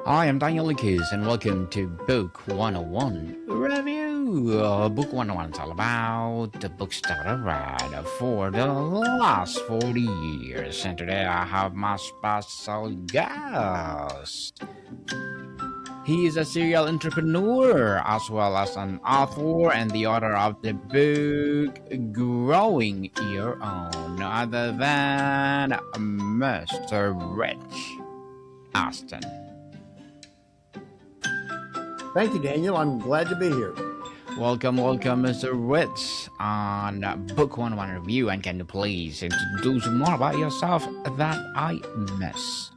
Hi, I'm Daniel Lucas, and welcome to Book 101 Review. Book 101 is all about the books that I read for the last 40 years. And today I have my special guest. He is a serial entrepreneur as well as an author and the author of the book Growing Your Own, no other than Mr. Rich Ashton. Thank you, Daniel. I'm glad to be here. Welcome, Mr. Rich, on Book 101 Review. And can you please introduce more about yourself that I miss?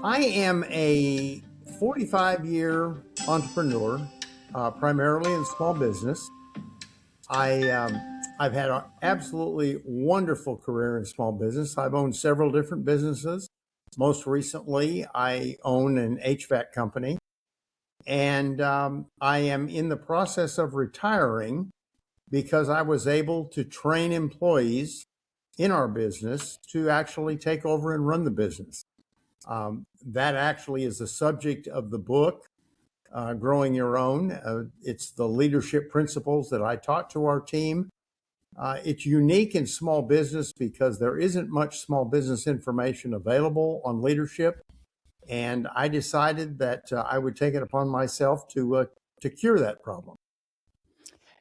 I am a 45-year entrepreneur, primarily in small business. I've had an absolutely wonderful career in small business. I've owned several different businesses. Most recently, I own an HVAC company, and I am in the process of retiring because I was able to train employees in our business to actually take over and run the business. That actually is the subject of the book, Growing Your Own. It's the leadership principles that I taught to our team. It's unique in small business because there isn't much small business information available on leadership. And I decided that I would take it upon myself to cure that problem.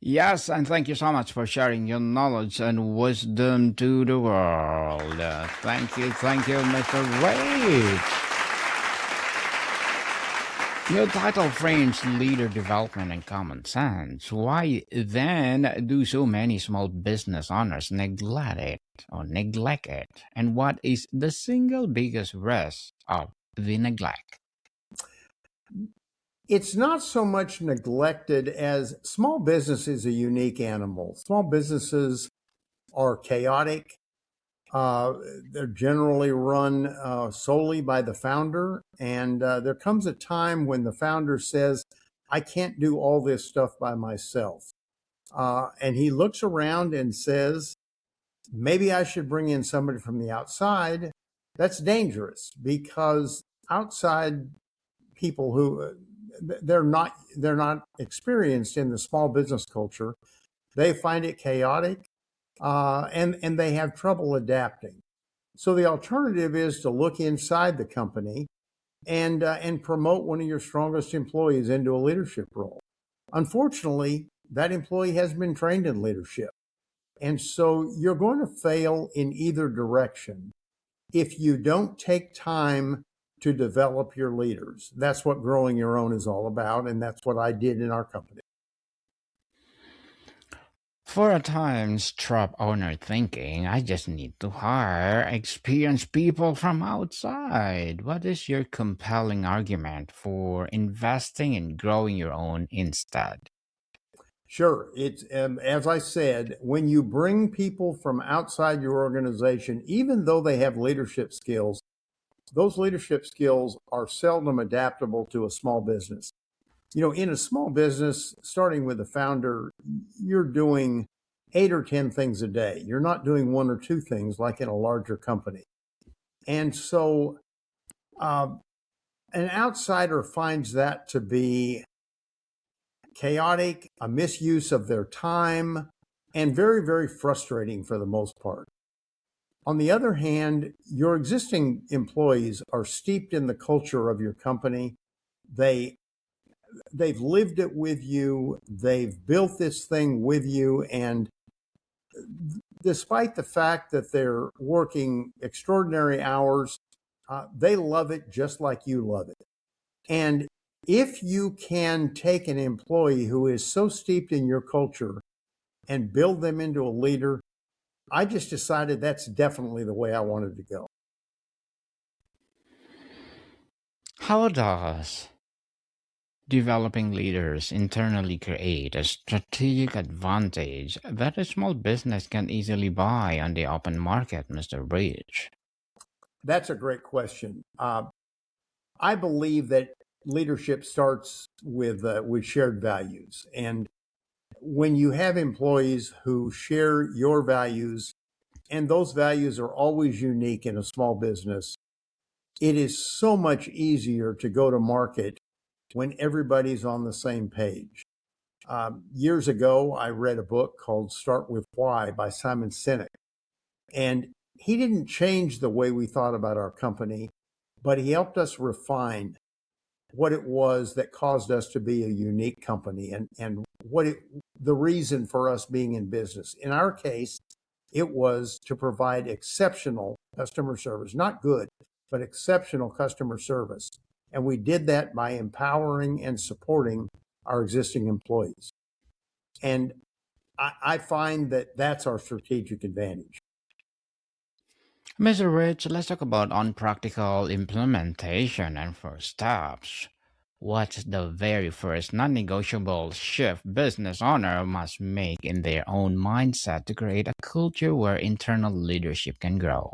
Yes, and thank you so much for sharing your knowledge and wisdom to the world. Thank you, Mr. Rich. Your title frames leader development and common sense. Why then do so many small business owners neglect it? And what is the single biggest risk of the neglect? It's not so much neglected as small business is a unique animal. Small businesses are chaotic. They're generally run solely by the founder. And there comes a time when the founder says, I can't do all this stuff by myself. And he looks around and says, maybe I should bring in somebody from the outside. That's dangerous because outside people who they're not experienced in the small business culture, they find it chaotic, and they have trouble adapting. So the alternative is to look inside the company and promote one of your strongest employees into a leadership role. Unfortunately, that employee has been trained in leadership. And so you're going to fail in either direction if you don't take time to develop your leaders. That's what growing your own is all about. And that's what I did in our company. For a times trap owner thinking, I just need to hire experienced people from outside. What is your compelling argument for investing in growing your own instead? Sure. It's, as I said, when you bring people from outside your organization, even though they have leadership skills, those leadership skills are seldom adaptable to a small business. In a small business, starting with the founder, you're doing 8 or 10 things a day. You're not doing one or two things like in a larger company. And so uh, an outsider finds that to be chaotic, a misuse of their time, and very, very frustrating for the most part. On the other hand, your existing employees are steeped in the culture of your company. They they've lived it with you. They've built this thing with you, and despite the fact that they're working extraordinary hours, they love it just like you love it. And if you can take an employee who is so steeped in your culture and build them into a leader, I just decided that's definitely the way I wanted to go. How does developing leaders internally create a strategic advantage that a small business can easily buy on the open market, Mr. Bridge? That's a great question. I believe that leadership starts with shared values, and when you have employees who share your values, and those values are always unique in a small business, It is so much easier to go to market when everybody's on the same page. Years ago, I read a book called Start With Why by Simon Sinek. And he didn't change the way we thought about our company, but he helped us refine what it was that caused us to be a unique company and the reason for us being in business. In our case, it was to provide exceptional customer service, not good, but exceptional customer service. And we did that by empowering and supporting our existing employees. And I find that that's our strategic advantage. Mr. Rich, let's talk about unpractical implementation and first steps. What's the very first non negotiable shift business owner must make in their own mindset to create a culture where internal leadership can grow?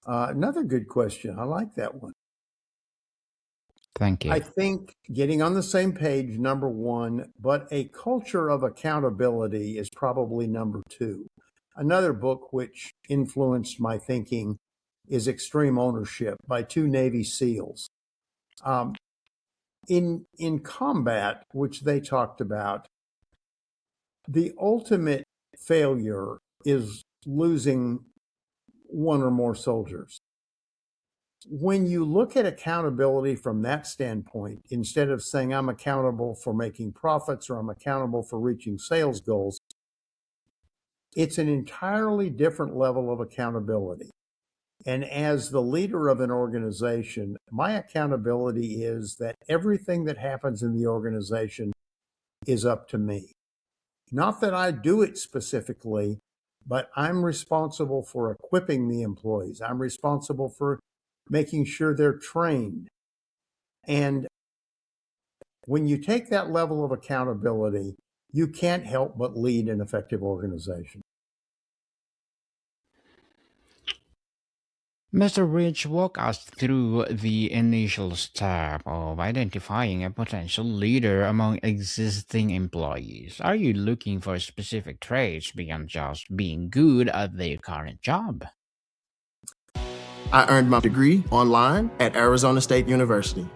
Another good question. I like that one. Thank you. I think getting on the same page, number one, but a culture of accountability is probably number two. Another book which influenced my thinking is Extreme Ownership by two Navy SEALs. Um, in combat, which they talked about, the ultimate failure is losing one or more soldiers. When you look at accountability from that standpoint, instead of saying I'm accountable for making profits or I'm accountable for reaching sales goals, it's an entirely different level of accountability. And as the leader of an organization, my accountability is that everything that happens in the organization is up to me. Not that I do it specifically, but I'm responsible for equipping the employees. I'm responsible for making sure they're trained. And when you take that level of accountability, you can't help but lead an effective organization. Mr. Rich, walk us through the initial step of identifying a potential leader among existing employees. Are you looking for specific traits beyond just being good at their current job? I earned my degree online at Arizona State University.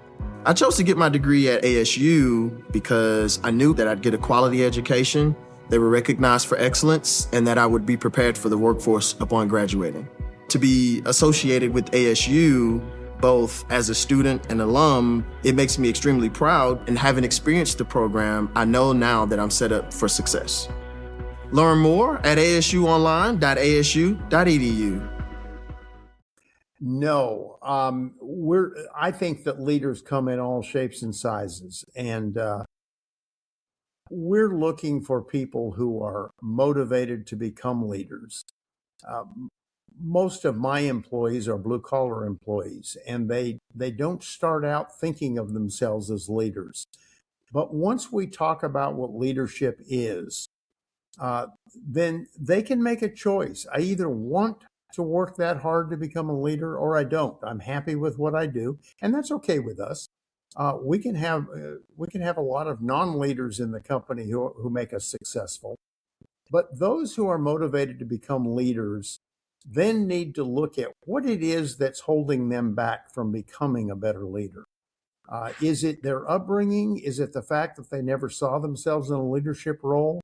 I chose to get my degree at ASU because I knew that I'd get a quality education, they were recognized for excellence, and that I would be prepared for the workforce upon graduating. To be associated with ASU, both as a student and alum, it makes me extremely proud, and having experienced the program, I know now that I'm set up for success. Learn more at asuonline.asu.edu. No, I think that leaders come in all shapes and sizes, and we're looking for people who are motivated to become leaders. Uh, Most of my employees are blue collar employees, and they don't start out thinking of themselves as leaders. But once we talk about what leadership is, then they can make a choice. I either want to work that hard to become a leader or I don't. I'm happy with what I do, and that's okay with us. We can have a lot of non-leaders in the company who make us successful, but those who are motivated to become leaders then need to look at what it is that's holding them back from becoming a better leader. Is it their upbringing? Is it the fact that they never saw themselves in a leadership role?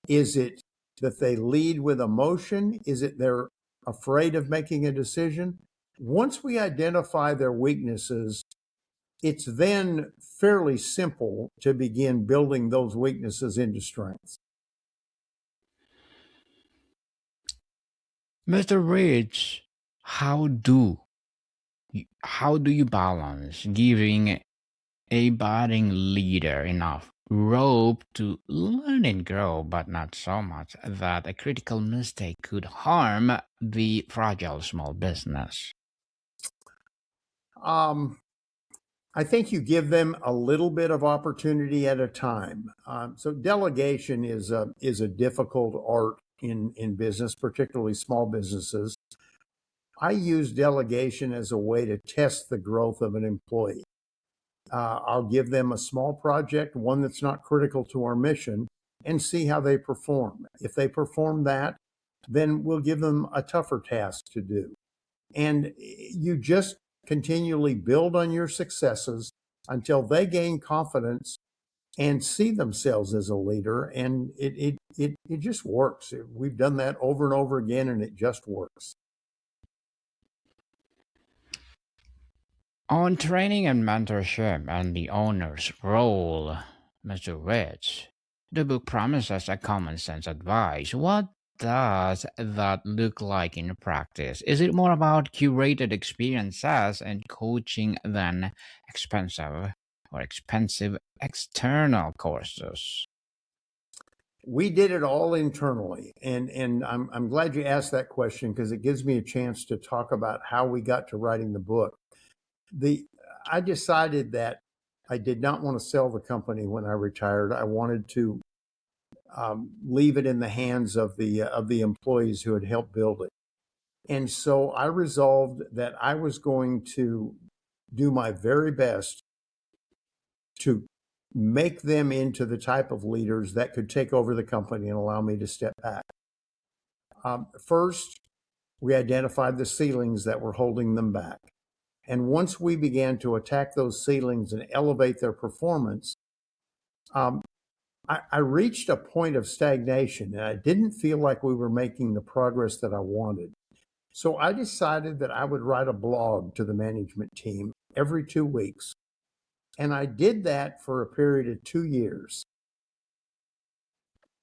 Is it that they lead with emotion? Is it they're afraid of making a decision? Once we identify their weaknesses, it's then fairly simple to begin building those weaknesses into strengths. Mr. Rich, how do you balance giving a budding leader enough rope to learn and grow, but not so much that a critical mistake could harm the fragile small business? Um, I think you give them a little bit of opportunity at a time. So delegation is a difficult art in business, particularly small businesses. I use delegation as a way to test the growth of an employee. I'll give them a small project, one that's not critical to our mission, and see how they perform. If they perform that, then we'll give them a tougher task to do. And you just continually build on your successes until they gain confidence and see themselves as a leader. And it just works. We've done that over and over again, and it just works. On training and mentorship and the owner's role, Mr. Rich, the book promises a common sense advice. What does that look like in practice? Is it more about curated experiences and coaching than expensive external courses? We did it all internally, and I'm glad you asked that question because it gives me a chance to talk about how we got to writing the book. The I decided that I did not want to sell the company when I retired. I wanted to leave it in the hands of the employees who had helped build it. And so I resolved that I was going to do my very best to make them into the type of leaders that could take over the company and allow me to step back. First, we identified the ceilings that were holding them back. And once we began to attack those ceilings and elevate their performance, I reached a point of stagnation and I didn't feel like we were making the progress that I wanted. So I decided that I would write a blog to the management team every 2 weeks. And I did that for a period of 2 years.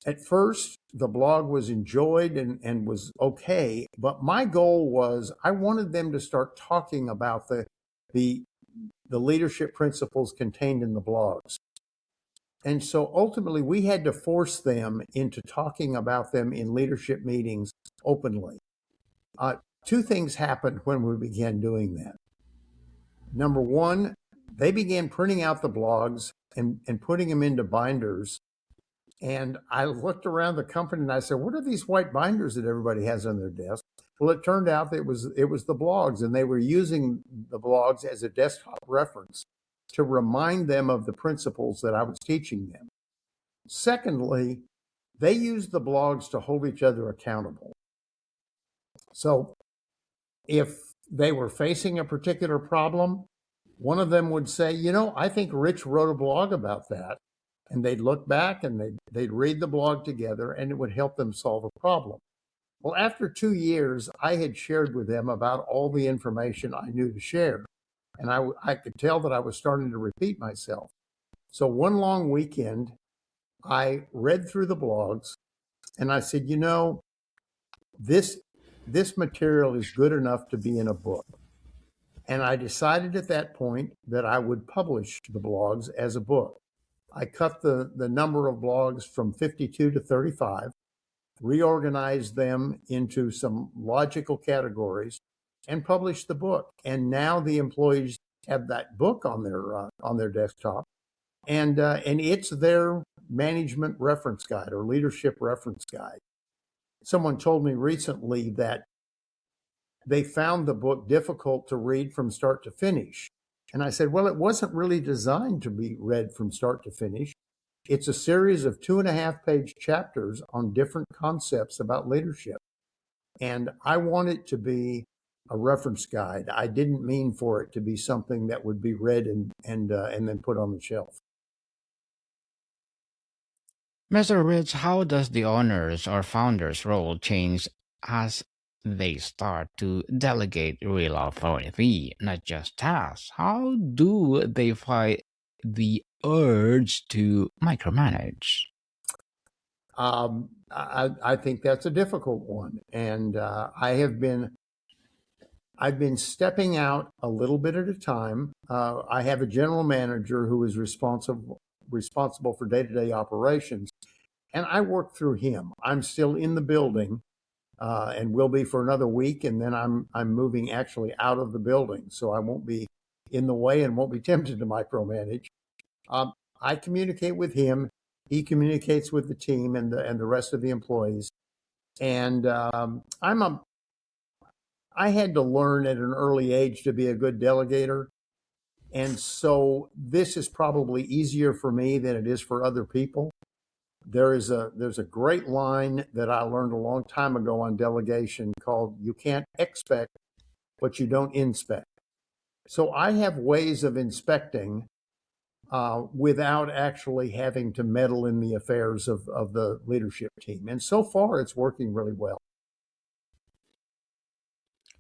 At first, the blog was enjoyed and was okay, but my goal was I wanted them to start talking about the leadership principles contained in the blogs. And so ultimately, we had to force them into talking about them in leadership meetings openly. Two things happened when we began doing that. Number one, they began printing out the blogs and putting them into binders. And I looked around the company and I said, what are these white binders that everybody has on their desk? Well, it turned out that it was the blogs, and they were using the blogs as a desktop reference to remind them of the principles that I was teaching them. Secondly, they used the blogs to hold each other accountable. So if they were facing a particular problem, one of them would say, I think Rich wrote a blog about that. And they'd look back and they'd read the blog together, and it would help them solve a problem. Well, after 2 years, I had shared with them about all the information I knew to share. And I could tell that I was starting to repeat myself. So one long weekend, I read through the blogs and I said, this material is good enough to be in a book. And I decided at that point that I would publish the blogs as a book. I cut the number of blogs from 52 to 35, reorganized them into some logical categories, and published the book. And now the employees have that book on their desktop, and it's their management reference guide or leadership reference guide. Someone told me recently that they found the book difficult to read from start to finish. And I said, well, it wasn't really designed to be read from start to finish. It's a series of 2.5-page chapters on different concepts about leadership. And I want it to be a reference guide. I didn't mean for it to be something that would be read and then put on the shelf. Mr. Rich, how does the owner's or founder's role change as they start to delegate real authority, not just tasks? How do they fight the urge to micromanage? I think that's a difficult one, and I've been stepping out a little bit at a time. I have a general manager who is responsible for day-to-day operations, and I work through him. I'm still in the building, and will be for another week, and then I'm moving actually out of the building, so I won't be in the way and won't be tempted to micromanage. I communicate with him. He communicates with the team and the rest of the employees, and I had to learn at an early age to be a good delegator. And so this is probably easier for me than it is for other people. There's a great line that I learned a long time ago on delegation called, you can't expect but you don't inspect. So I have ways of inspecting without actually having to meddle in the affairs of the leadership team. And so far, it's working really well.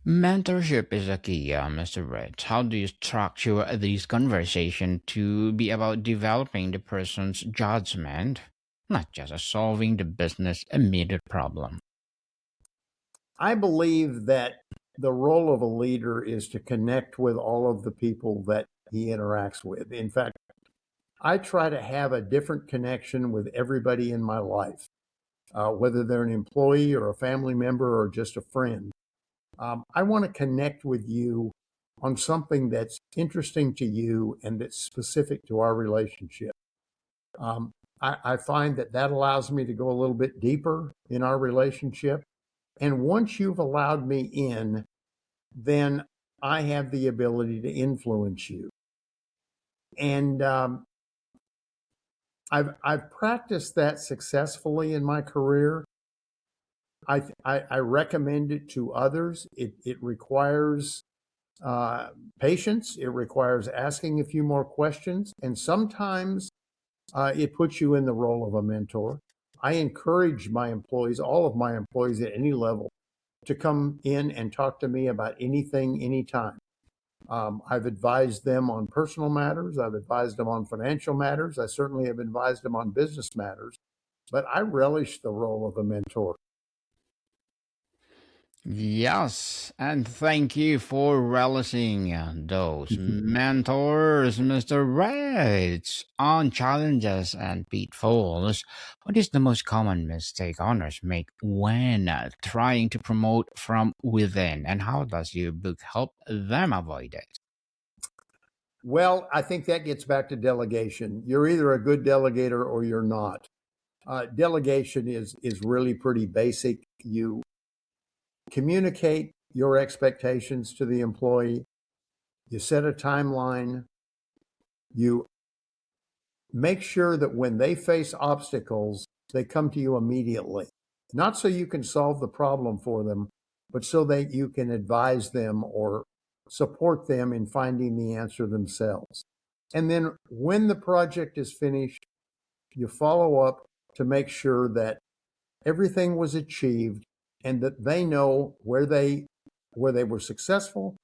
Mentorship is a key, Mr. Rich. How do you structure these conversations to be about developing the person's judgment, not just solving the business immediate problem? I believe that the role of a leader is to connect with all of the people that he interacts with. In fact, I try to have a different connection with everybody in my life, whether they're an employee or a family member or just a friend. I want to connect with you on something that's interesting to you and that's specific to our relationship. I find that that allows me to go a little bit deeper in our relationship. And once you've allowed me in, then I have the ability to influence you. And I've practiced that successfully in my career. I recommend it to others. It requires patience. It requires asking a few more questions, and sometimes it puts you in the role of a mentor. I encourage my employees, all of my employees at any level, to come in and talk to me about anything, anytime. I've advised them on personal matters. I've advised them on financial matters. I certainly have advised them on business matters, but I relish the role of a mentor. Yes, and thank you for relishing those mentors, Mr. Rich. On challenges and pitfalls, what is the most common mistake owners make when trying to promote from within, and how does your book help them avoid it? Well, I think that gets back to delegation. You're either a good delegator or you're not. Delegation is really pretty basic. You communicate your expectations to the employee. You set a timeline. You make sure that when they face obstacles, they come to you immediately. Not so you can solve the problem for them, but so that you can advise them or support them in finding the answer themselves. And then when the project is finished, you follow up to make sure that everything was achieved and that they know where they were successful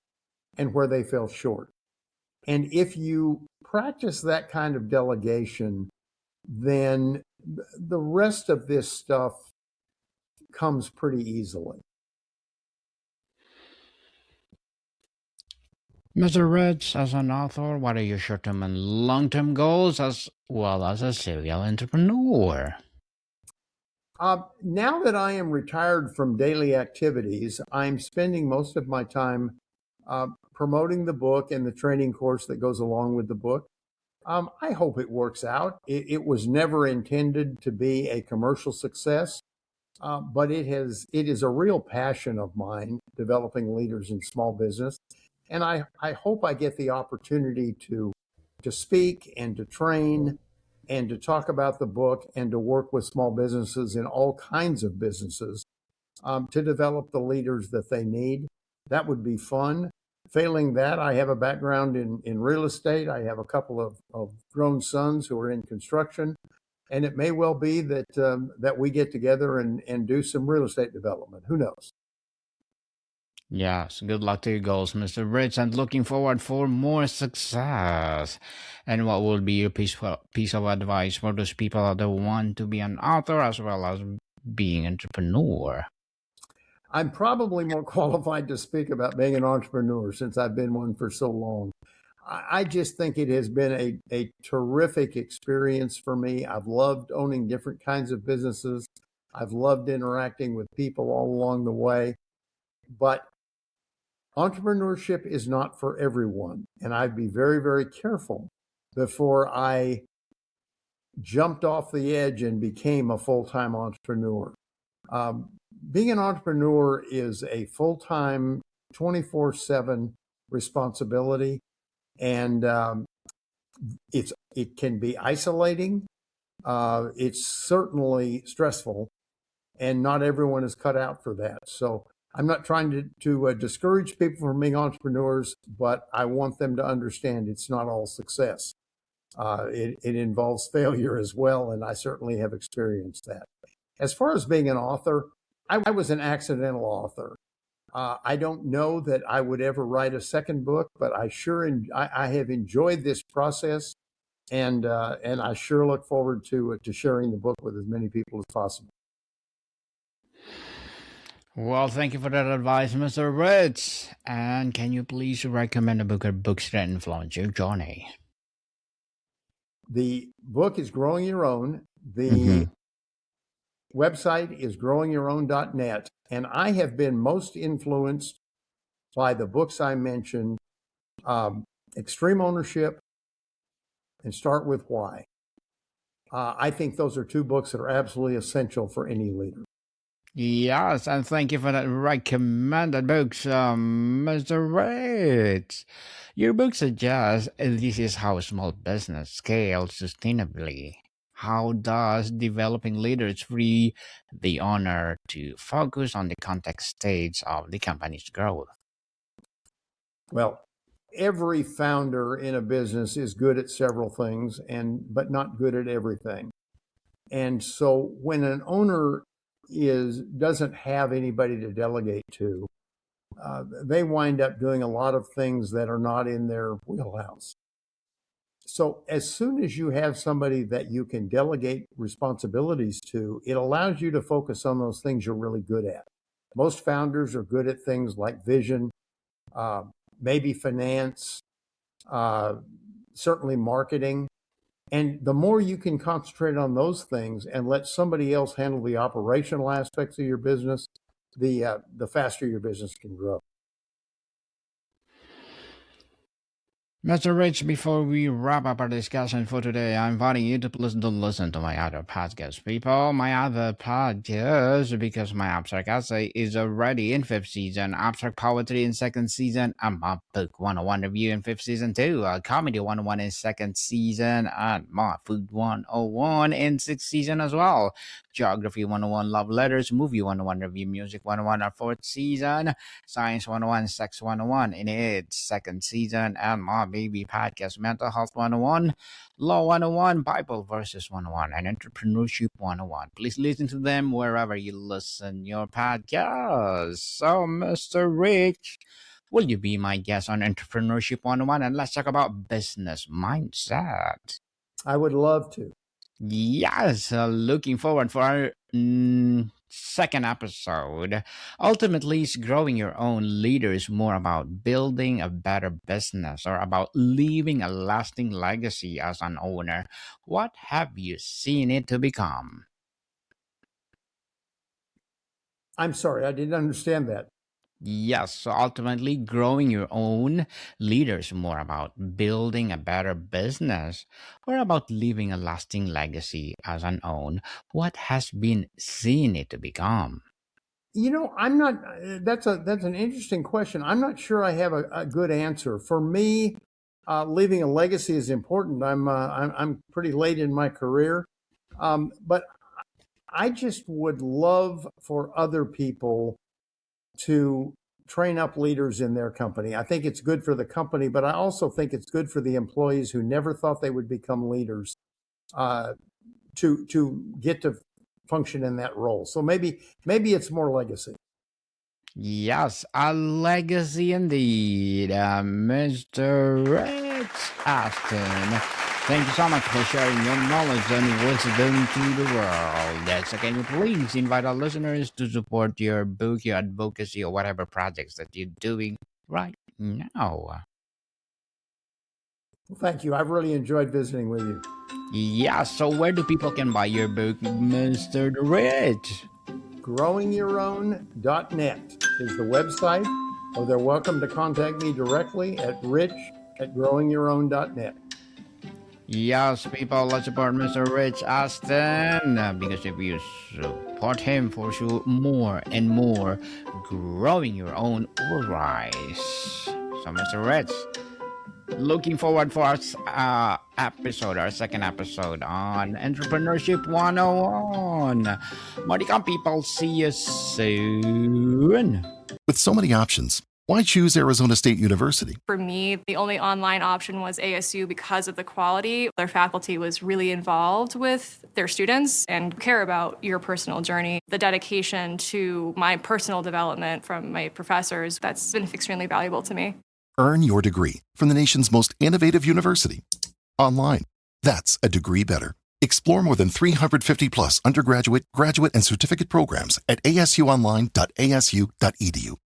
and where they fell short. And if you practice that kind of delegation, then the rest of this stuff comes pretty easily. Mr. Rich, as an author, what are your short term and long term goals as well as a serial entrepreneur? Now that I am retired from daily activities, I'm spending most of my time promoting the book and the training course that goes along with the book. I hope it works out. It was never intended to be a commercial success, but it is a real passion of mine, developing leaders in small business. And I hope I get the opportunity to speak and to train and to talk about the book and to work with small businesses in all kinds of businesses to develop the leaders that they need. That would be fun. Failing that, I have a background in real estate. I have a couple of grown sons who are in construction. And it may well be that we get together and do some real estate development. Who knows? Yes, good luck to your goals, Mr. Rich, and looking forward for more success. And what will be your piece of advice for those people that want to be an author as well as being entrepreneur? I'm probably more qualified to speak about being an entrepreneur since I've been one for so long. I just think it has been a terrific experience for me. I've loved owning different kinds of businesses. I've loved interacting with people all along the way. But entrepreneurship is not for everyone. And I'd be very, very careful before I jumped off the edge and became a full time entrepreneur. Um, Being an entrepreneur is a full time, 24/7 responsibility. And it can be isolating. It's certainly stressful, and not everyone is cut out for that. So I'm not trying to discourage people from being entrepreneurs, but I want them to understand it's not all success. It involves failure as well, and I certainly have experienced that. As far as being an author, I was an accidental author. I don't know that I would ever write a second book, but I have enjoyed this process, and I sure look forward to sharing the book with as many people as possible. Well, thank you for that advice, Mr. Rich. And can you please recommend a book or books that influence your journey? The book is Growing Your Own. Mm-hmm. The website is growingyourown.net, and I have been most influenced by the books I mentioned, Extreme Ownership and Start With Why. I think those are two books that are absolutely essential for any leader. Yes, and thank you for that recommended books, Mr. Rich. Your book suggests this is how small business scales sustainably. How does developing leaders free the owner to focus on the context stage of the company's growth? Well, every founder in a business is good at several things, but not good at everything. And so when an owner doesn't have anybody to delegate to, they wind up doing a lot of things that are not in their wheelhouse. So as soon as you have somebody that you can delegate responsibilities to, it allows you to focus on those things you're really good at. Most founders are good at things like vision, uh, maybe finance, uh, certainly marketing. And the more you can concentrate on those things and let somebody else handle the operational aspects of your business, the faster your business can grow. Mr. Rich, before we wrap up our discussion for today, I'm inviting you to please don't listen to my other podcast, people. My other podcast, because my abstract essay is already in fifth season, abstract poetry in second season, a book 101 review in fifth season too, a comedy 101 in second season, and my food 101 in sixth season as well. Geography 101, love letters, movie 101 review, music 101 our fourth season. Science 101, Sex 101 in its second season, and my baby podcast, Mental Health 101, Law 101, Bible Verses 101, and Entrepreneurship 101. Please listen to them wherever you listen your podcast. So, Mr. Rich, will you be my guest on Entrepreneurship 101? And let's talk about business mindset. I would love to. Yes, looking forward for our second episode. Ultimately, is growing your own leader is more about building a better business or about leaving a lasting legacy as an owner. What have you seen it to become? I'm sorry, I didn't understand that. Yes, so ultimately, growing your own leader is more about building a better business or about leaving a lasting legacy as an own. What has been seen it to become? I'm not. That's an interesting question. I'm not sure I have a good answer. For me, leaving a legacy is important. I'm pretty late in my career, but I just would love for other people to train up leaders in their company. I think it's good for the company, but I also think it's good for the employees who never thought they would become leaders uh, to get to function in that role. So maybe it's more legacy. Yes, a legacy indeed, Mr. Rich Ashton. Thank you so much for sharing your knowledge and wisdom to the world. So can you please invite our listeners to support your book, your advocacy, or whatever projects that you're doing right now? Well, thank you. I've really enjoyed visiting with you. Yeah, so where do people can buy your book, Mr. Rich? Growingyourown.net is the website, or they're welcome to contact me directly at rich@growingyourown.net. Yes, people, let's support Mr. Rich Ashton because if you support him, for sure, more and more, growing your own will rise. So, Mr. Rich, Looking forward for our second episode on Entrepreneurship 101. Maricon people, see you soon. With so many options, why choose Arizona State University? For me, the only online option was ASU because of the quality. Their faculty was really involved with their students and care about your personal journey. The dedication to my personal development from my professors, that's been extremely valuable to me. Earn your degree from the nation's most innovative university. Online. That's a degree better. Explore more than 350 plus undergraduate, graduate, and certificate programs at asuonline.asu.edu.